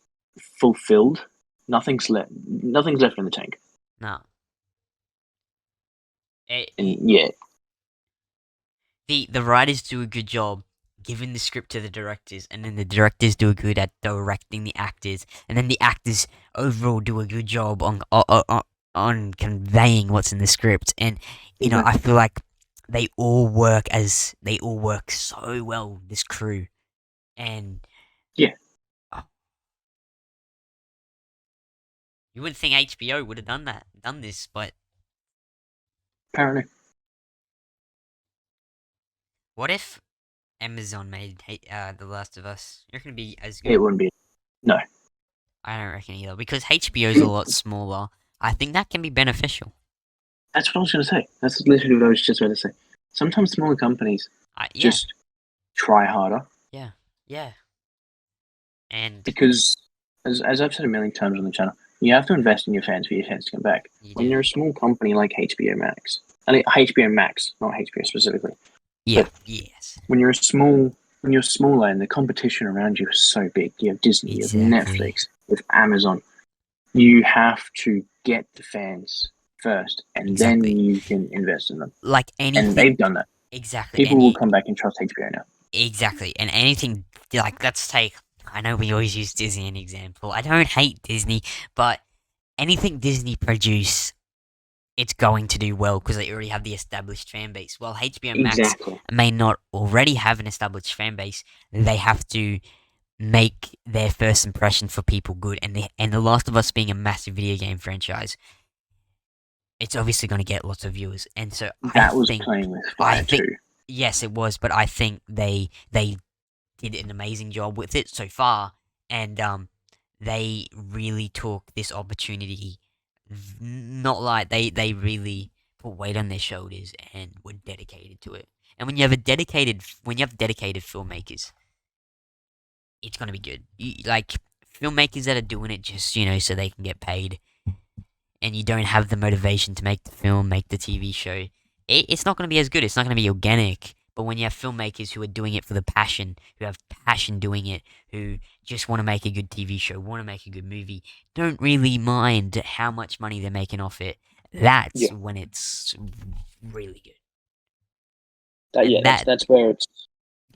fulfilled. Nothing's left in the tank. no. And yeah, The writers do a good job giving the script to the directors, and then the directors do a good at directing the actors, and then the actors overall do a good job on conveying what's in the script. And I exactly. feel like they all work so well. This crew, and Yeah, oh, you wouldn't think HBO would have done this, but apparently what if Amazon made The Last of Us? You're gonna be as it good. wouldn't be. No, I don't reckon either because HBO's a lot smaller. I think that can be beneficial. that's what I was going to say. That's literally what I was just about to say. Sometimes smaller companies Yeah, just try harder yeah, yeah, and because, as I've said a million times on the channel, you have to invest in your fans for your fans to come back. you When do. you're a small company like HBO Max, and HBO Max, not HBO specifically, Yeah, but yes, when you're smaller and the competition around you is so big, you have Disney, you have exactly, Netflix, you have Amazon. You have to get the fans first, and then exactly. you can invest in them. Like And anything, they've done that. exactly. People will come back and trust HBO now. Exactly, and anything like let's take. I know we always use Disney as an example. I don't hate Disney, but anything Disney produce it's going to do well because they already have the established fan base. While HBO Max Exactly. may not already have an established fan base, they have to make their first impression for people good. And The Last of Us being a massive video game franchise, it's obviously going to get lots of viewers. And so That was playing with I fire think, too. yes, it was, but I think they did an amazing job with it so far, and they really took this opportunity. Not like they really put weight on their shoulders and were dedicated to it. And when you have dedicated filmmakers, it's gonna be good. Like filmmakers that are doing it just so they can get paid, and you don't have the motivation to make the film, make the TV show, it's not gonna be as good. It's not gonna be organic. But when you have filmmakers who are doing it for the passion, who have passion doing it, who just want to make a good TV show, want to make a good movie, don't really mind how much money they're making off it, that's Yeah. when it's really good. Yeah, And that that's where it's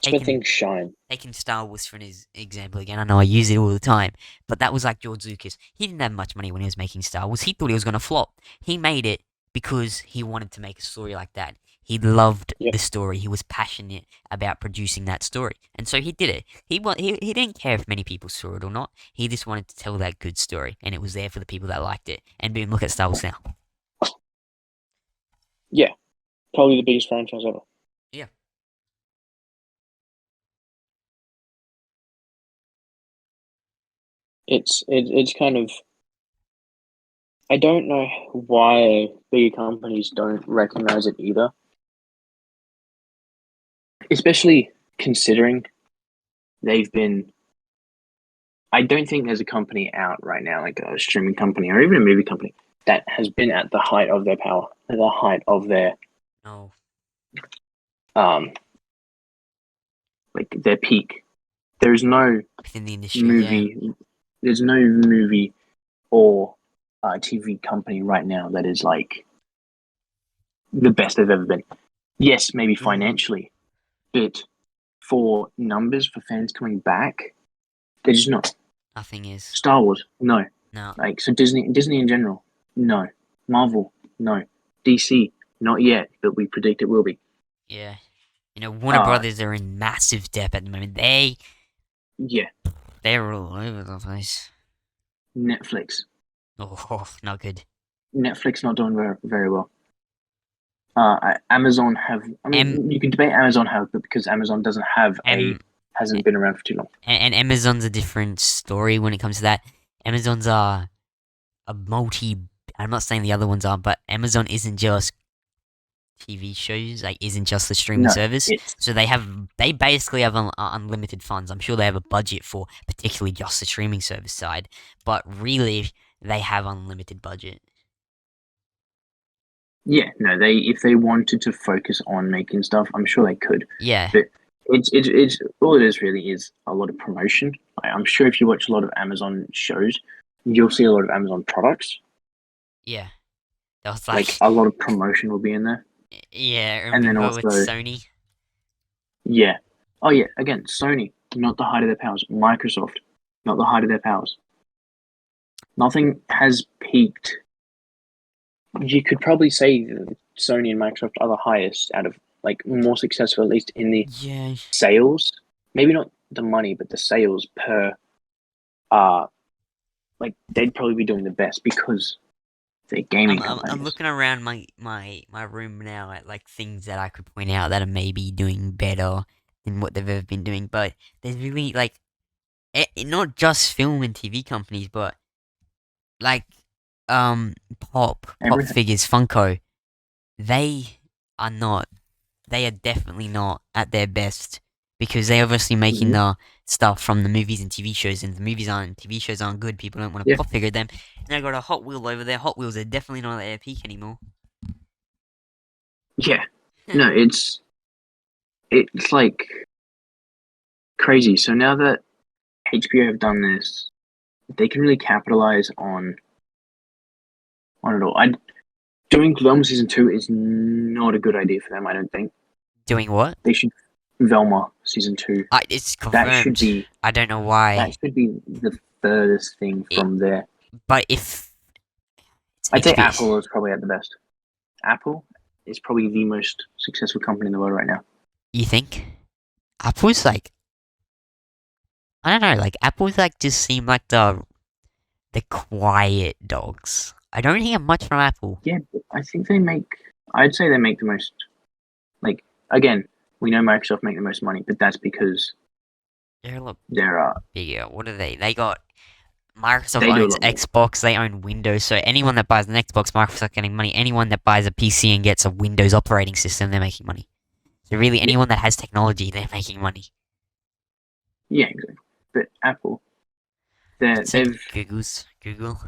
where taking things shine. taking Star Wars for an example again, I know I use it all the time, but that was like George Lucas. He didn't have much money when he was making Star Wars. He thought he was going to flop. He made it because he wanted to make a story like that. He loved Yeah. the story. He was passionate about producing that story, and so he did it. He didn't care if many people saw it or not. He just wanted to tell that good story, and it was there for the people that liked it. And boom, look at Star Wars now. Yeah, probably the biggest franchise ever. Yeah. It's kind of, I don't know why bigger companies don't recognize it either, especially considering they've been. I don't think there's a company out right now, like a streaming company or even a movie company, that has been at the height of their power, at the height of their No. um like their peak. There's no Within the industry, yeah. movie, there's no movie or TV company right now that is like the best they've ever been. Yes, maybe Mm. financially, but for numbers, for fans coming back, they're just not. Nothing is. Star Wars, no. No. Like so, Disney in general, no. Marvel, no. DC, not yet, but we predict it will be. Yeah. You know, Warner Uh Brothers are in massive debt at the moment. yeah. They're all over the place. Netflix, Oh, not good. Netflix not doing very well. Amazon have. I M mean, you can debate Amazon have, but because Amazon doesn't have M hasn't been around for too long. and Amazon's a different story when it comes to that. Amazon's a multi. I'm not saying the other ones are, but Amazon isn't just TV shows. Like, isn't just the streaming No, service. it's So they basically have unlimited funds. I'm sure they have a budget for particularly just the streaming service side, but really they have unlimited budget. yeah. No, they if they wanted to focus on making stuff, I'm sure they could. Yeah, But it's all it is really is a lot of promotion. Like, I'm sure if you watch a lot of Amazon shows, you'll see a lot of Amazon products. yeah. That was Like like, a lot of promotion will be in there, yeah. and then Remember with also Sony? yeah, oh yeah, again Sony, not the height of their powers. Microsoft, not the height of their powers. Nothing has peaked. You could probably say Sony and Microsoft are the highest out of like more successful, at least in the Yeah, sales. Maybe not the money, but the sales per uh like they'd probably be doing the best because they're gaming I'm companies. looking around my room now at like things that I could point out that are maybe doing better than what they've ever been doing. But there's really like not just film and TV companies, but like pop Everything. figures, Funko. They are not. They are definitely not at their best because they're obviously making Mm-hmm. the stuff from the movies and TV shows, and the movies aren't, TV shows aren't good. People don't want to Yeah, pop figure them. And I got a Hot Wheel over there. Hot Wheels are definitely not at their peak anymore. yeah. No, it's like crazy. So now that HBO have done this, they can really capitalize on it all. I doing Velma season 2 is not a good idea for them. I don't think Doing what? they should Velma season 2. It's That should confirmed. be I don't know that why. should be the furthest thing It, from there. but if it's I'd say HBO, Apple is probably at the best. Apple is probably the most successful company in the world right now. you think Apple's like, I don't know, like Apple's like just seem like the quiet dogs. I don't hear much from Apple. Yeah, I think they make. I'd say they make the most. Like again, we know Microsoft make the most money, but that's because They're a lot they're bigger. What are they? They got Microsoft they do a owns lot more. Xbox. They own Windows. So anyone that buys an Xbox, Microsoft getting money. Anyone that buys a PC and gets a Windows operating system, they're making money. So really, Yeah, anyone that has technology, they're making money. yeah, exactly. But Apple, But so they've Google.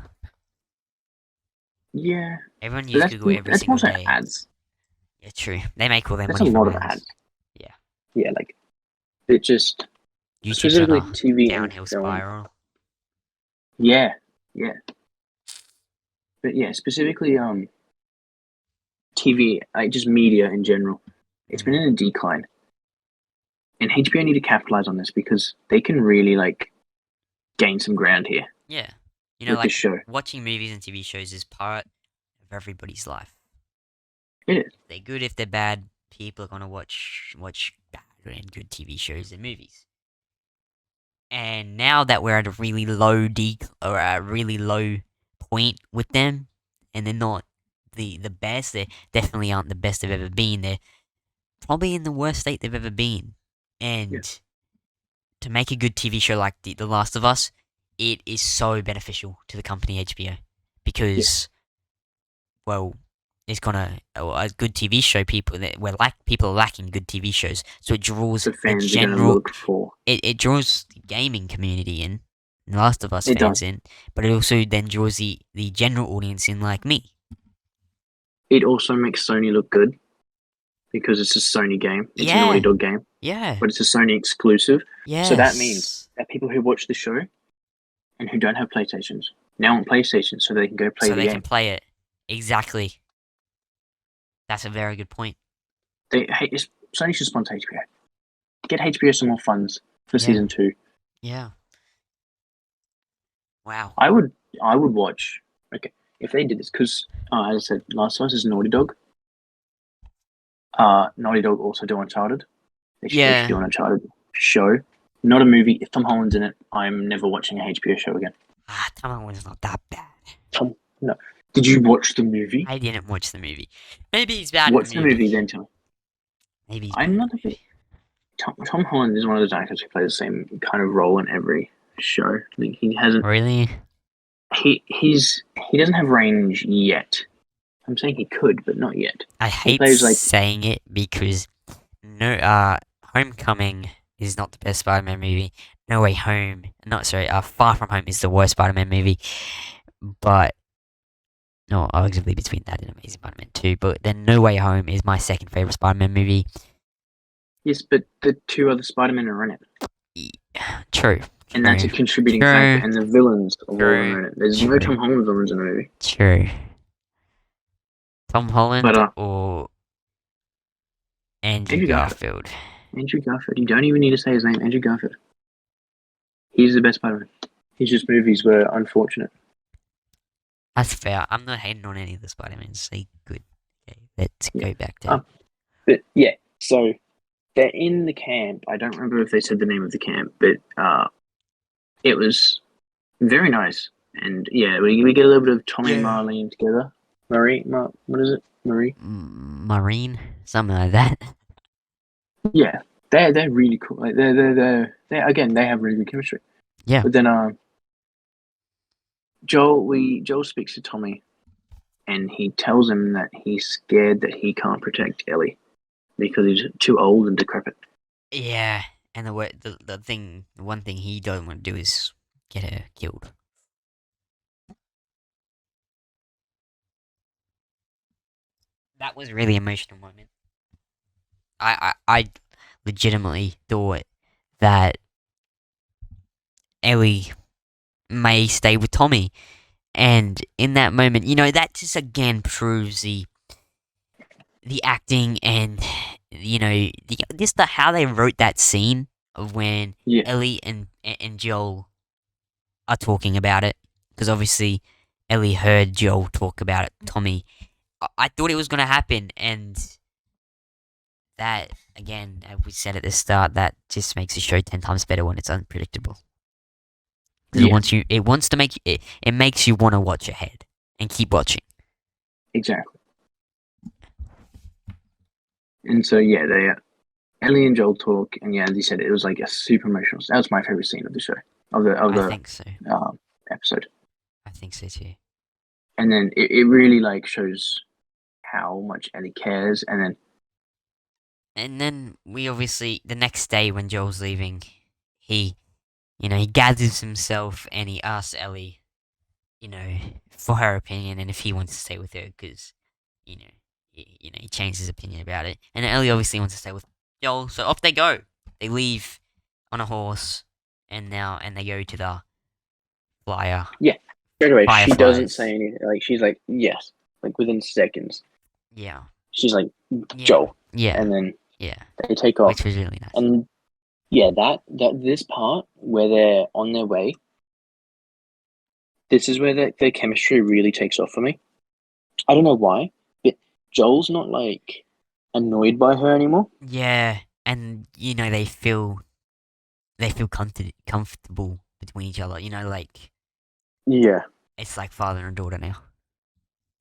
yeah, Everyone but uses Google every that's single mostly day. ads. Yeah, true. They make all their That's a money from lot of ads. ads. Yeah. Yeah, like it just YouTube's on specifically a TV and downhill film. spiral. Yeah, yeah, but yeah, specifically TV, like just media in general, it's been Mm. in a decline. And HBO need to capitalize on this because they can really like gain some ground here Yeah. You know, with this like show. watching movies and TV shows is part of everybody's life. It is. They're good if they're bad. People are gonna watch bad and good TV shows and movies. And now that we're at a really low or a really low point with them, and they're not the best. They definitely aren't the best they've ever been. They're probably in the worst state they've ever been. And to make a good TV show like The Last of Us, it is so beneficial to the company HBO because, well, it's gonna a good TV show. People are lacking good TV shows, so it draws The a fans are going to general. look for. It draws the gaming community in, The Last of Us It fans does. in, but it also then draws the general audience in, like me. It also makes Sony look good because it's a Sony game. It's a Yeah, Naughty Dog game, yeah, but it's a Sony exclusive. So that means yes. that people who watch the show and who don't have PlayStations now want PlayStations so they can go play So the they game. can play it. Exactly. That's a very good point. Sony should sponsor HBO. Get HBO some more funds for season 2. Yeah. Wow. I would watch. Okay, if they did this, because as I said, Last of Us is Naughty Dog. Naughty Dog also do Uncharted. They should do an Uncharted show, not a movie. If Tom Holland's in it, I'm never watching a HBO show again. Tom Holland's not that bad. No. Did you watch the movie? I didn't watch the movie. Maybe he's bad Watch in the movie. Then tell me. Maybe he's I'm not a bit. Tom Holland is one of those actors who plays the same kind of role in every show. Like, he hasn't. Really? He doesn't have range yet. I'm saying he could, but not yet. I hate saying it because Homecoming is not the best Spider-Man movie. No Way Home, Far From Home is the worst Spider-Man movie. But no, arguably between that and Amazing Spider-Man 2. But then No Way Home is my second favorite Spider-Man movie. Yes, but the 2 other Spider-Men are in it. True. And that's a contributing factor. And the villains are all in it. There's no Tom Holland villains in the movie. True. Tom Holland or Andrew Garfield. Andrew Garfield. You don't even need to say his name. Andrew Garfield. He's the best Spider-Man. His just movies were unfortunate. That's fair. I'm not hating on any of the Spider-Mans. They're good. Okay, let's go back to... But yeah, so they're in the camp. I don't remember if they said the name of the camp, but it was very nice. And yeah, we get a little bit of Tommy and Marlene together. What is it? Marie? Marine? Something like that. Yeah, they're really cool. Like they again, they have really good chemistry. Yeah. But then Joel speaks to Tommy, and he tells him that he's scared that he can't protect Ellie because he's too old and decrepit. Yeah, and the one thing he doesn't want to do is get her killed. That was a really emotional moment. I legitimately thought that Ellie may stay with Tommy. And in that moment, that just again proves the acting and, just how they wrote that scene of when Ellie and Joel are talking about it. Because obviously Ellie heard Joel talk about it, Tommy. I thought it was going to happen, and that, again, as we said at the start, that just makes the show 10 times better when it's unpredictable. Because it makes you want to watch ahead and keep watching. Exactly. And so Ellie and Joel talk, and as you said, it was like a super emotional. That was my favorite scene of the show, I think so. Episode. I think so too. And then it really shows how much Ellie cares, and then we obviously, the next day when Joel's leaving, he gathers himself and he asks Ellie, for her opinion and if he wants to stay with her, because, he changed his opinion about it. And Ellie obviously wants to stay with Joel, so off they go. They leave on a horse, and they go to the flyer. Yeah, straight away, she doesn't say anything. She's like, yes, within seconds. Yeah. She's like, Joel. Yeah. And then they take off. Which was really nice. And that this part where they're on their way, this is where their chemistry really takes off for me. I don't know why, but Joel's not annoyed by her anymore. Yeah, and they feel comfortable between each other. Yeah, it's like father and daughter now.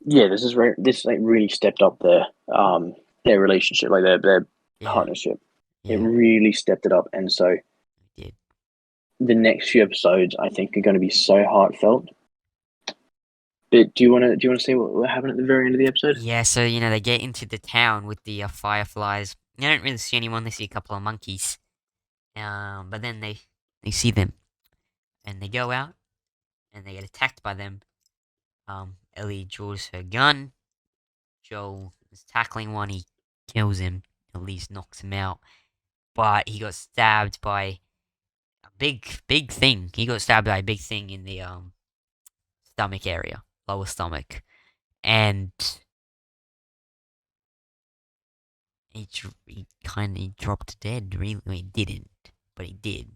Yeah, this like really stepped up their relationship, like their Yeah, partnership. It yeah, really stepped it up, and so we did. the next few episodes I think are going to be so heartfelt. But do you want to see what happened at the very end of the episode? Yeah, so they get into the town with the fireflies. You don't really see anyone. They see a couple of monkeys. But then they see them and they go out and they get attacked by them. Ellie draws her gun. Joel is tackling one. He kills him. At least knocks him out. But he got stabbed by a big thing. He got stabbed by a big thing in the stomach area, lower stomach, and he kind of dropped dead. Really, well, he didn't, but he did.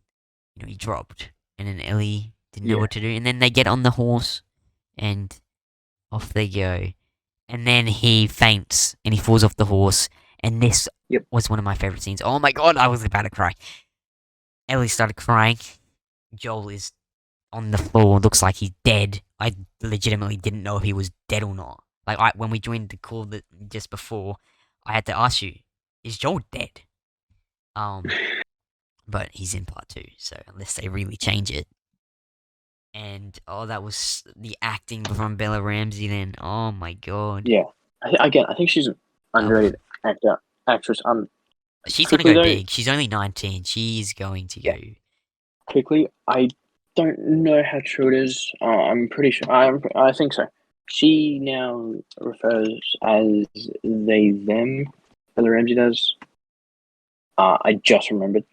He dropped, and then Ellie didn't know Yeah. what to do. And then they get on the horse, and off they go. And then he faints, and he falls off the horse. And this Yep. was one of my favorite scenes. Oh my god, I was about to cry. Ellie started crying. Joel is on the floor, looks like he's dead. I legitimately didn't know if he was dead or not. Like when we joined the call just before, I had to ask you, is Joel dead? But he's in part 2, so unless they really change it. And that was the acting from Bella Ramsey. Then, oh my god, Yeah. I think she's an oh, underrated actress. she's gonna Quickly go though, big. She's only 19. She's going to yeah. go. Quickly, I don't know how true it is. I'm pretty sure. I think so. She now refers as they them. Bella Ramsey does. I just remembered.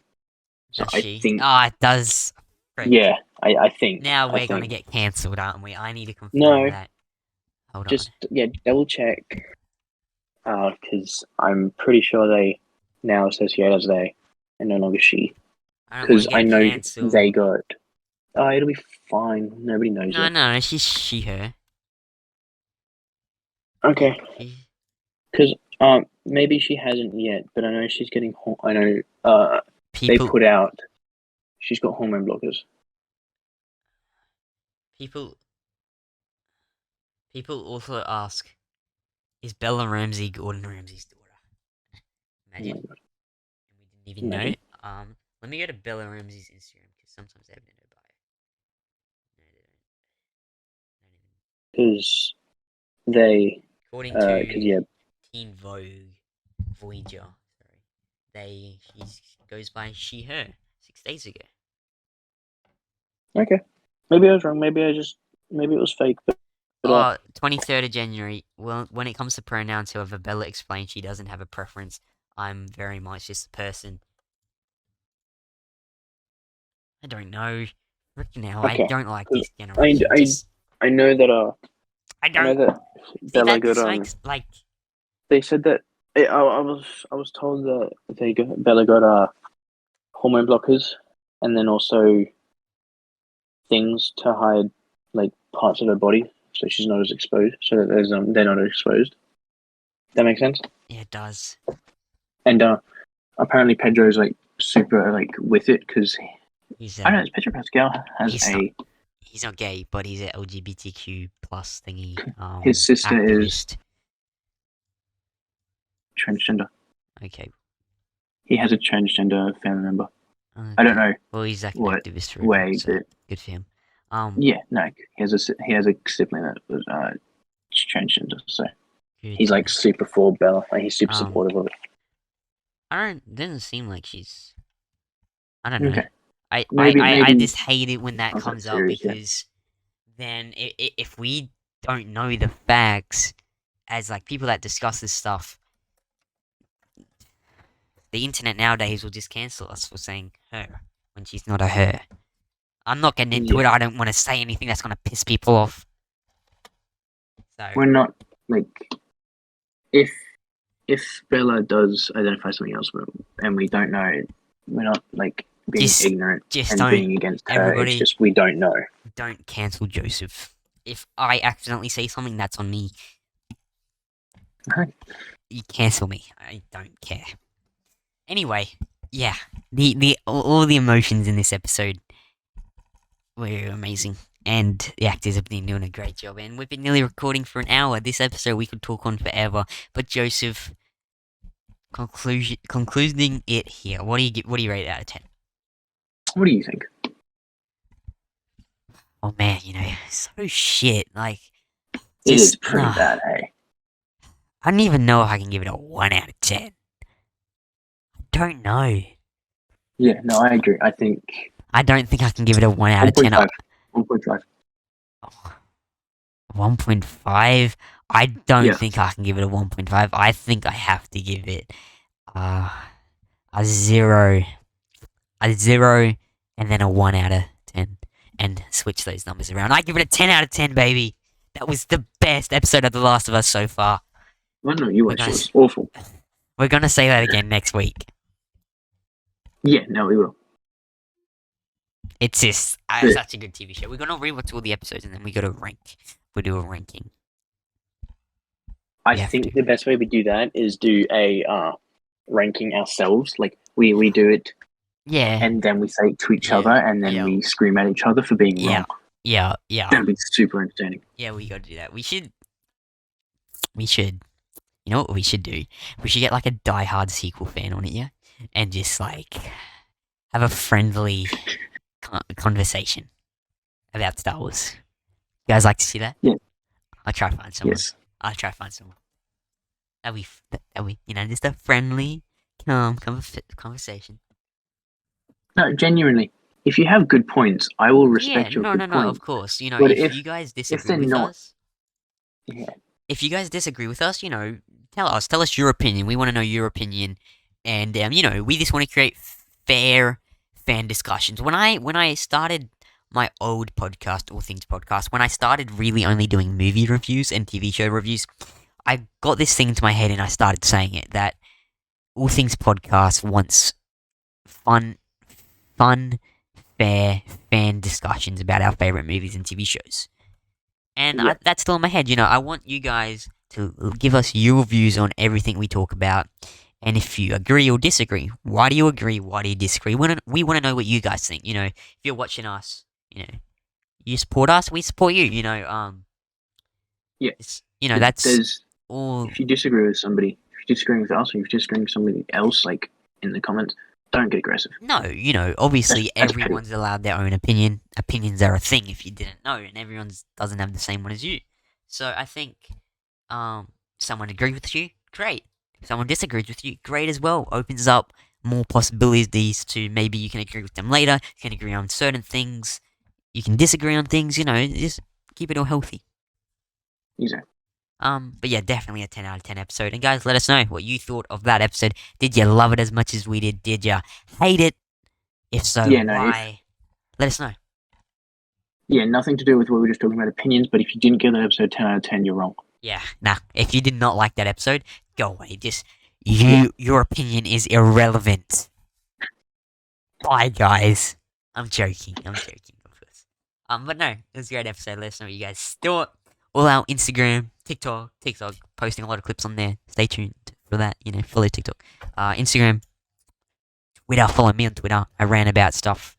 So Does I she? think, Ah, it does. Frick. yeah, I think, Now I we're gonna think. get cancelled, aren't we? I need to confirm No, that. Hold on. just yeah, double check. Because I'm pretty sure they now associate as they and no longer she. I don't want Because to I get know they cancelled. got. It'll be fine. Nobody knows No, yet. no, she's she, her. Okay. She, Because maybe she hasn't yet, but I know she's getting. I know they people, put out. She's got hormone blockers. people, people also ask, is Bella Ramsey Gordon Ramsay's daughter? Oh my Imagine. god! And we didn't even know. Imagine. Let me go to Bella Ramsey's Instagram because sometimes they have it in her bio. No, they don't even. Because they. According Because to yeah. Teen Vogue, Voyager, sorry, she goes by she her 6 days ago. Okay. Maybe I was wrong. Maybe it was fake. But 23rd of January. Well, when it comes to pronouns, however, Bella explains she doesn't have a preference. I'm very much just a person. I don't know. Freaking hell, I okay. don't like 'Cause this generation. I Just, I know that I I know don't. that See, Bella that got just makes, like, they said that I was told that Bella got hormone blockers and then also things to hide like parts of her body so she's not as exposed so that they're not exposed. That makes sense. yeah, it does. And apparently Pedro's like super like with it because He's I don't know. Pedro Pascal has he's not, a he's not gay, but he's a LGBTQ plus thingy, his sister is activist. transgender. Okay, He has a transgender family member. I don't okay. know Well, he's like an what activist for it now, way, so but good for him. yeah, no, he has a sibling that was transgender, so Good he's for like him. super for Bella. Like he's super Um, supportive of it. I don't. Doesn't seem like she's. I don't know. Okay, I maybe just hate it when that not that comes up serious yet. because then if we don't know the facts as like people that discuss this stuff, the internet nowadays will just cancel us for saying her when she's not a her. I'm not getting into Yeah, it. I don't want to say anything that's gonna piss people off. So we're not like if if Bella does identify something else and we don't know, we're not like being just ignorant just and don't being against her. It's everybody just we don't know. don't cancel Joseph. If I accidentally say something, that's on me. You cancel me. I don't care. Anyway, yeah, the all the emotions in this episode were amazing. and the actors have been doing a great job. And we've been nearly recording for an hour. This episode we could talk on forever. But Joseph, concluding it here. What do you rate it out of 10? What do you think? Oh man, so shit. Like, it is pretty bad, hey? I don't even know if I can give it a 1 out of 10. I don't know. Yeah, no, I agree. I don't think I can give it a 1 out of 10. 1.5. 1.5? I don't think I can give it a 1.5. I think I have to give it a 0. A 0 and then a 1 out of 10. And switch those numbers around. I give it a 10 out of 10, baby. That was the best episode of The Last of Us so far. Well, no, you were. It was awful. We're going to say that again next week. Yeah, no, we will. It's just such a good TV show. We're going to rewatch all the episodes and then we got to rank. We do a ranking. I think the best way we do that is do a ranking ourselves. Like, we do it. Yeah. And then we say it to each other and then we scream at each other for being wrong. Yeah. That'd be super entertaining. Yeah, we got to do that. We should. You know what we should do? We should get like a diehard sequel fan on it, yeah? And just like have a friendly conversation about Star Wars. You guys like to see that? Yeah. I'll try to find someone. Yes. I'll try to find someone. That'll be just a friendly, calm conversation. No, genuinely. If you have good points, I will respect your good points. No, of course. But if you guys disagree with us... Yeah. If you guys disagree with us, tell us your opinion. We want to know your opinion. And, we just want to create fair fan discussions. When I started my old podcast, All Things Podcast, when I started really only doing movie reviews and TV show reviews, I got this thing into my head and I started saying it, that All Things Podcast wants fun, fair fan discussions about our favorite movies and TV shows. And that's still in my head. I want you guys to give us your views on everything we talk about. And if you agree or disagree, why do you agree? Why do you disagree? We want to know what you guys think. If you're watching us, you support us, we support you. Yeah. That's all. If you disagree with somebody, if you're disagreeing with us, or if you're disagreeing with somebody else, like in the comments, don't get aggressive. No, obviously everyone's allowed their own opinion. Opinions are a thing if you didn't know, and everyone doesn't have the same one as you. So I think someone agrees with you, great. If someone disagrees with you, great as well. Opens up more possibilities to maybe you can agree with them later, you can agree on certain things, you can disagree on things, just keep it all healthy. Exactly. But yeah, definitely a 10 out of 10 episode. And guys, let us know what you thought of that episode. Did you love it as much as we did? Did you hate it? If so, why? Let us know. Yeah, nothing to do with what we were just talking about opinions, but if you didn't give that episode 10 out of 10, you're wrong. Yeah, nah. If you did not like that episode, go away. Your opinion is irrelevant. Bye, guys. I'm joking, of course. But no, it was a great episode. Let us know what you guys thought. All our Instagram, TikTok, posting a lot of clips on there. Stay tuned for that. Follow TikTok, Instagram, Twitter. Follow me on Twitter. I ran about stuff.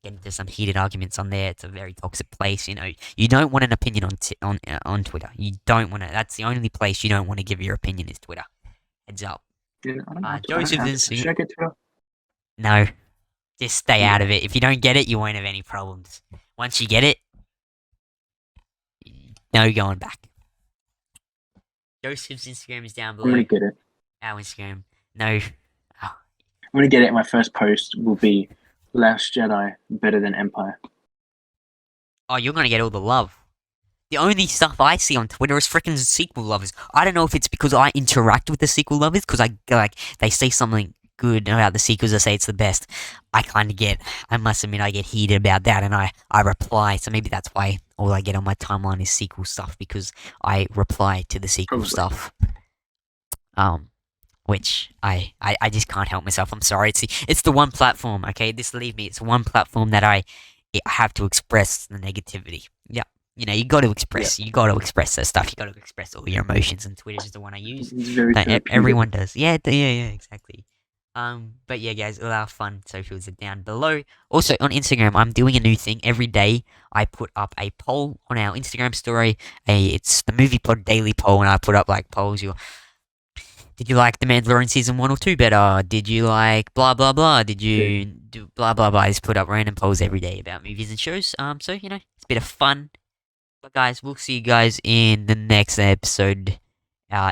Get into some heated arguments on there. It's a very toxic place. You don't want an opinion on Twitter. You don't want to. That's the only place you don't want to give your opinion is Twitter. Heads up. No, just stay out of it. If you don't get it, you won't have any problems. Once you get it, no going back. Joseph's Instagram is down below. I'm gonna get it. Our Instagram. No. I'm gonna get it. My first post will be Last Jedi better than Empire. Oh, you're gonna get all the love. The only stuff I see on Twitter is freaking sequel lovers. I don't know if it's because I interact with the sequel lovers, because they say something good about the sequels, I say it's the best. I must admit, I get heated about that, and I reply. So maybe that's why all I get on my timeline is sequel stuff, because I reply to the sequel stuff. Which I just can't help myself. I'm sorry. It's the one platform, okay? Believe me, it's one platform that I have to express the negativity. Yeah. You got to express. Yeah. You got to express that stuff. You got to express all your emotions, and Twitter is the one I use. It's very everyone does. Yeah, exactly. But yeah, guys, all our fun socials are down below. Also on Instagram, I'm doing a new thing every day. I put up a poll on our Instagram story. It's the Movie Pod Daily Poll, and I put up like polls. Did you like The Mandalorian season 1 or 2 better? Did you like blah blah blah? Did you do blah blah blah? I just put up random polls every day about movies and shows. So it's a bit of fun. But guys, we'll see you guys in the next episode.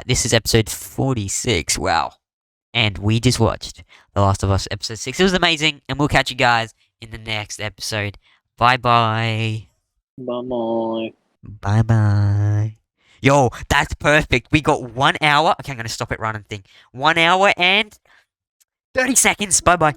This is episode 46. Wow. And we just watched The Last of Us episode 6. It was amazing, and we'll catch you guys in the next episode. Bye bye. Bye bye. Bye bye. Yo, that's perfect. We got 1 hour. Okay, I'm gonna stop it right and think. 1 hour and 30 seconds. Bye bye.